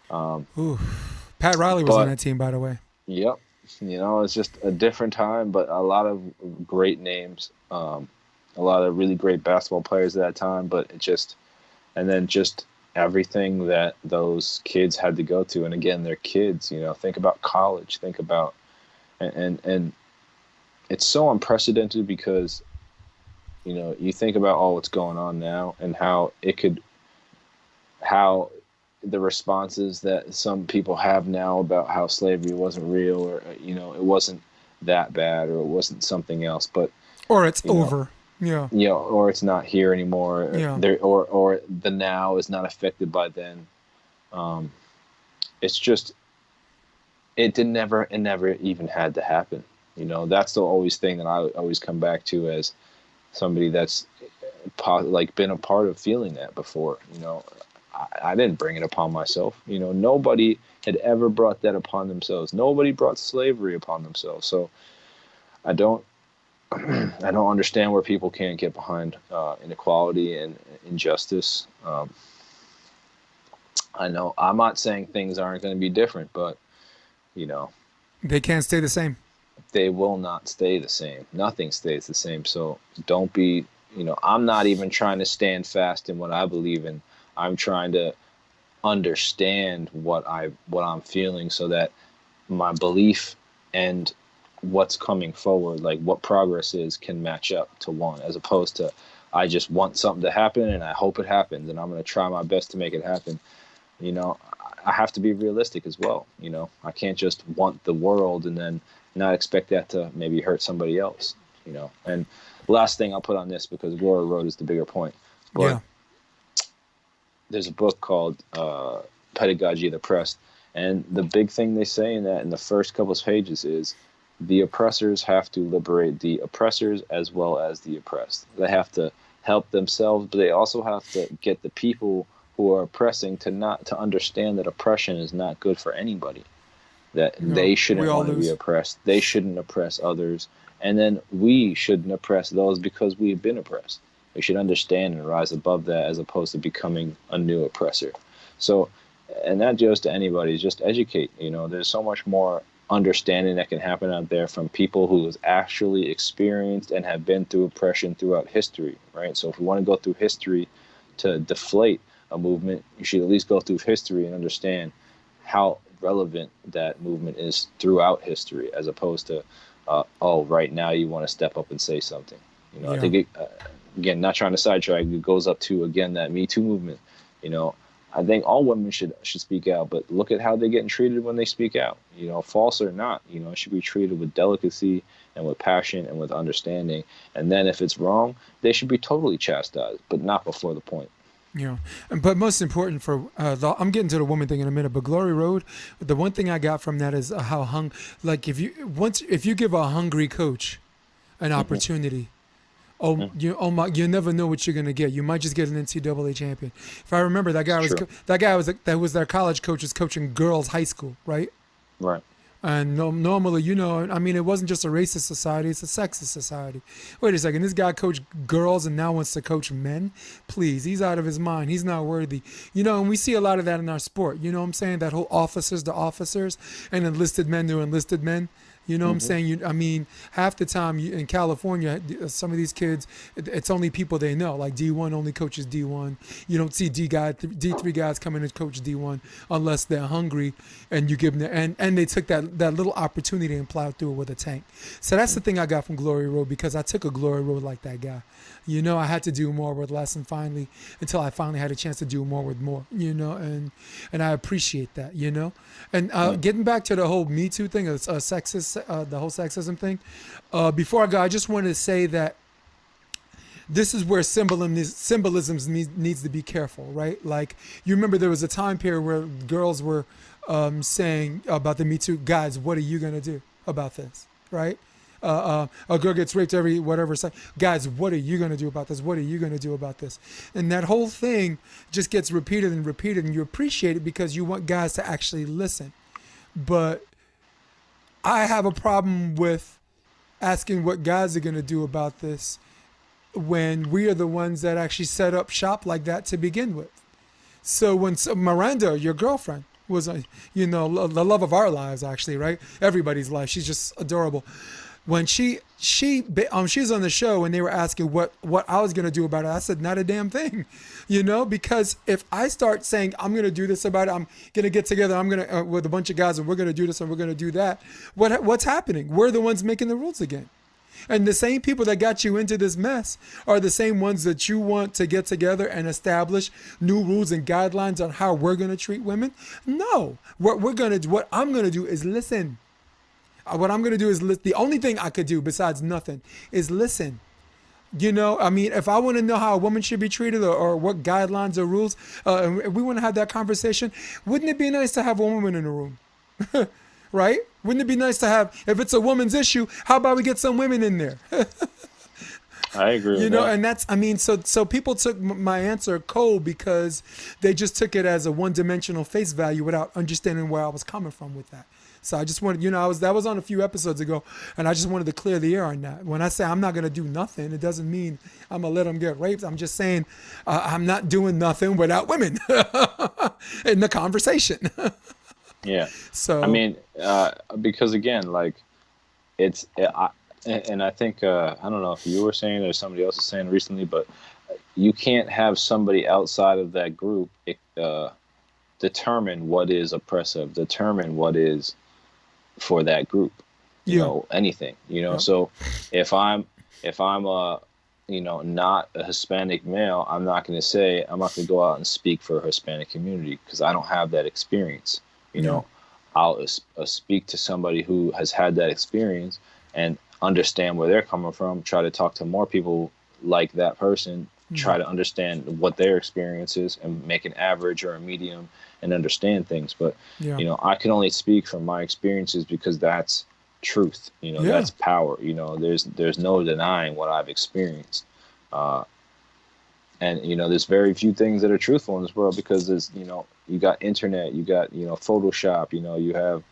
Pat Riley was on that team, by the way. Yep. It's just a different time, but a lot of great names, a lot of really great basketball players at that time, but and then just everything that those kids had to go to. And again, they're kids, think about college, think about, and it's so unprecedented because, you think about all what's going on now and how the responses that some people have now about how slavery wasn't real or, it wasn't that bad or it wasn't something else, but, or it's over. Yeah. Or it's not here anymore. Yeah. Or the now is not affected by then. It's just it never even had to happen. That's the always thing that I always come back to as somebody that's been a part of feeling that before. I didn't bring it upon myself. Nobody had ever brought that upon themselves. Nobody brought slavery upon themselves. So I don't understand where people can't get behind inequality and injustice. I know I'm not saying things aren't going to be different, but they can't stay the same. They will not stay the same. Nothing stays the same. So don't be, I'm not even trying to stand fast in what I believe in. I'm trying to understand what I'm feeling so that my belief and what's coming forward, like what progress is, can match up to one, as opposed to I just want something to happen and I hope it happens and I'm going to try my best to make it happen. You know, I have to be realistic as well. You know, I can't just want the world and then not expect that to maybe hurt somebody else, you know. And last thing I'll put on this, because Glory Road is the bigger point, but Yeah. there's a book called Pedagogy of the Oppressed, and the big thing they say in that, in the first couple of pages, is the oppressors have to liberate the oppressors as well as the oppressed. They have to help themselves, but they also have to get the people who are oppressing to understand that oppression is not good for anybody. That No, they we shouldn't all want to be lose. oppressed. They shouldn't oppress others. And then we shouldn't oppress those because we've been oppressed. We should understand and rise above that, as opposed to becoming a new oppressor. So, and that goes to anybody, just educate. You know, there's so much more understanding that can happen out there from people who has actually experienced and have been through oppression throughout history, right? So if we want to go through history to deflate a movement, you should at least go through history and understand how relevant that movement is throughout history, as opposed to, oh, right now you want to step up and say something. You know, I Yeah. think, again, not trying to sidetrack, it goes up to, again, that Me Too movement. You know, I think all women should speak out, but look at how they're getting treated when they speak out. You know, false or not, you know, it should be treated with delicacy and with passion and with understanding. And then if it's wrong, they should be totally chastised, but not before the point. Yeah, but most important for I'm getting to the woman thing in a minute. But Glory Road, the one thing I got from that is how like if you give a hungry coach an Hmm. opportunity, you never know what you're gonna get. You might just get an NCAA champion. If I remember, It's true. that was their college coach is coaching girls high school, right? Right. And no, normally, I mean, it wasn't just a racist society; it's a sexist society. Wait a second, this guy coached girls and now wants to coach men? Please, he's out of his mind. He's not worthy. And we see a lot of that in our sport. You know what I'm saying? That whole officers to officers and enlisted men to enlisted men. You know what I'm Hmm. saying? I mean, half the time in California, some of these kids, it's only people they know. Like D1 only coaches D1. You don't see D3 guys coming and coach D1 unless they're hungry, and you give them and they took that little opportunity and plowed through it with a tank. So that's the thing I got from Glory Road, because I took a Glory Road like that guy. I had to do more with less, and finally, until I finally had a chance to do more with more. And I appreciate that. And getting back to the whole Me Too thing, the whole sexism thing. Before I go, I just wanted to say that this is where symbolism needs to be careful, right? Like, you remember there was a time period where girls were saying about the Me Too, guys, what are you gonna do about this, right? A girl gets raped every whatever second. Guys, what are you gonna do about this? What are you gonna do about this? And that whole thing just gets repeated and repeated, and you appreciate it because you want guys to actually listen. But I have a problem with asking what guys are gonna do about this when we are the ones that actually set up shop like that to begin with. So when Miranda, your girlfriend, was the love of our lives, actually, right? Everybody's life. She's just adorable. When she's on the show and they were asking what I was gonna do about it, I said not a damn thing, because if I start saying I'm gonna do this about it, I'm gonna get together, I'm gonna with a bunch of guys and we're gonna do this and we're gonna do that. What's happening? We're the ones making the rules again. And the same people that got you into this mess are the same ones that you want to get together and establish new rules and guidelines on how we're going to treat women. No, what I'm going to do is listen. What I'm going to do is the only thing I could do besides nothing is listen. I mean, if I want to know how a woman should be treated, or what guidelines or rules, and we want to have that conversation, wouldn't it be nice to have a woman in the room? Right? Wouldn't it be nice to have, if it's a woman's issue, how about we get some women in there? I agree with that. And that's, I mean, so people took my answer cold because they just took it as a one-dimensional face value without understanding where I was coming from with that. So I just wanted, that was on a few episodes ago, and I just wanted to clear the air on that. When I say I'm not going to do nothing, it doesn't mean I'm going to let them get raped. I'm just saying I'm not doing nothing without women in the conversation. Yeah. I So, mean, because again, like and I think, I don't know if you were saying it or somebody else was saying recently, but you can't have somebody outside of that group determine what is oppressive, determine what is for that group. you Yeah. know, anything, you know. Yep. So if I'm not a Hispanic male, I'm not going to go out and speak for a Hispanic community because I don't have that experience. You Yeah. know, I'll speak to somebody who has had that experience and understand where they're coming from, try to talk to more people like that person, try to understand what their experience is and make an average or a medium and understand things. But, Yeah. I can only speak from my experiences because that's truth. Yeah. That's power. There's no denying what I've experienced. And there's very few things that are truthful in this world because there's you got internet, you got Photoshop, you have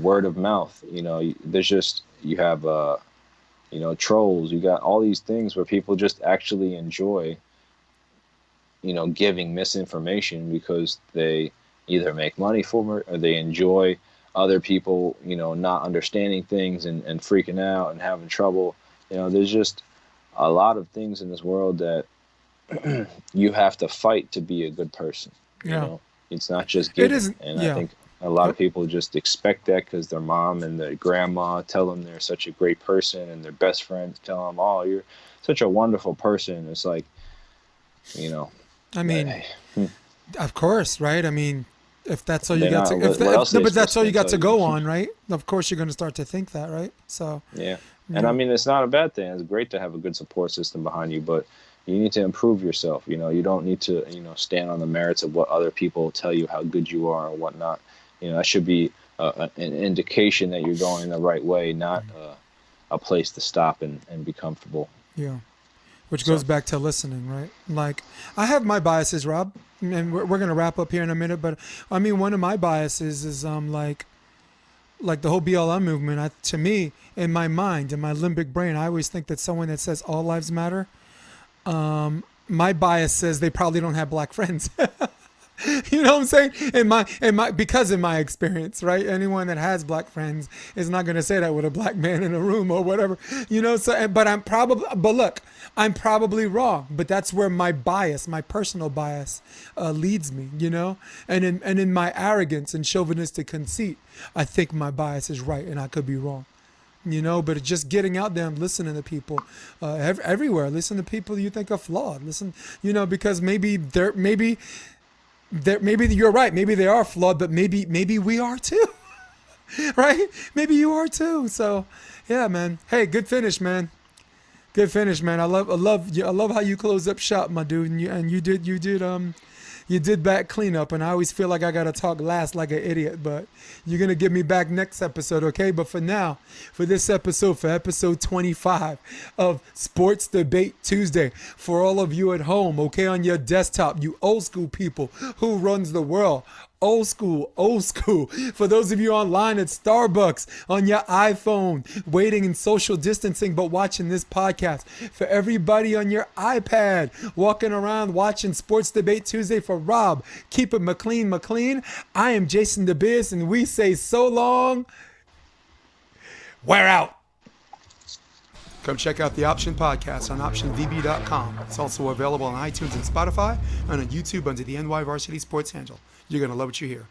word of mouth, there's just you have trolls, you got all these things where people just actually enjoy giving misinformation because they either make money for it or they enjoy other people not understanding things and freaking out and having trouble. There's just a lot of things in this world that you have to fight to be a good person. Yeah. It's not just It given. isn't. And Yeah. I think a lot of people just expect that because their mom and their grandma tell them they're such a great person, and their best friends tell them, "Oh, you're such a wonderful person." It's like, I mean, of course, right? I mean, if that's all you They're got not- to, what else are no, they but that's supposed all to you got tell to you? go on, right? Of course, you're going to start to think that, right? So, Yeah. And I mean, it's not a bad thing. It's great to have a good support system behind you, but you need to improve yourself. You don't need to, stand on the merits of what other people tell you how good you are or whatnot. That should be an indication that you're going the right way, not a place to stop and be comfortable. yeah. Which goes So- back to listening, right? Like, I have my biases, Rob, and we're going to wrap up here in a minute, but I mean, one of my biases is like the whole BLM movement. To me, in my mind, in my limbic brain, I always think that someone that says all lives matter, my bias says they probably don't have black friends. You know what I'm saying? Because in my experience, right? Anyone that has black friends is not going to say that with a black man in a room or whatever, So, but look, I'm probably wrong. But that's where my bias, my personal bias, leads me, And in my arrogance and chauvinistic conceit, I think my bias is right, and I could be wrong. But it's just getting out there and listening to people everywhere. Listen to people you think are flawed. Listen, because maybe you're right. Maybe they are flawed, but maybe we are too, right? Maybe you are too. So, yeah, man. Hey, good finish, man. Good finish, man. I love how you close up shop, my dude. And you did back cleanup, and I always feel like I gotta talk last like an idiot, but you're gonna get me back next episode, okay? But for now, for this episode, for episode 25 of Sports Debate Tuesday, for all of you at home, okay, on your desktop, you old school people, who runs the world? Old school, old school. For those of you online at Starbucks, on your iPhone, waiting in social distancing but watching this podcast. For everybody on your iPad, walking around watching Sports Debate Tuesday. For Rob, keep it McLean. I am Jason DeBiz, and we say so long. We're out. Come check out the Option Podcast on OptionVB.com. It's also available on iTunes and Spotify, and on YouTube under the NY Varsity Sports handle. You're going to love what you hear.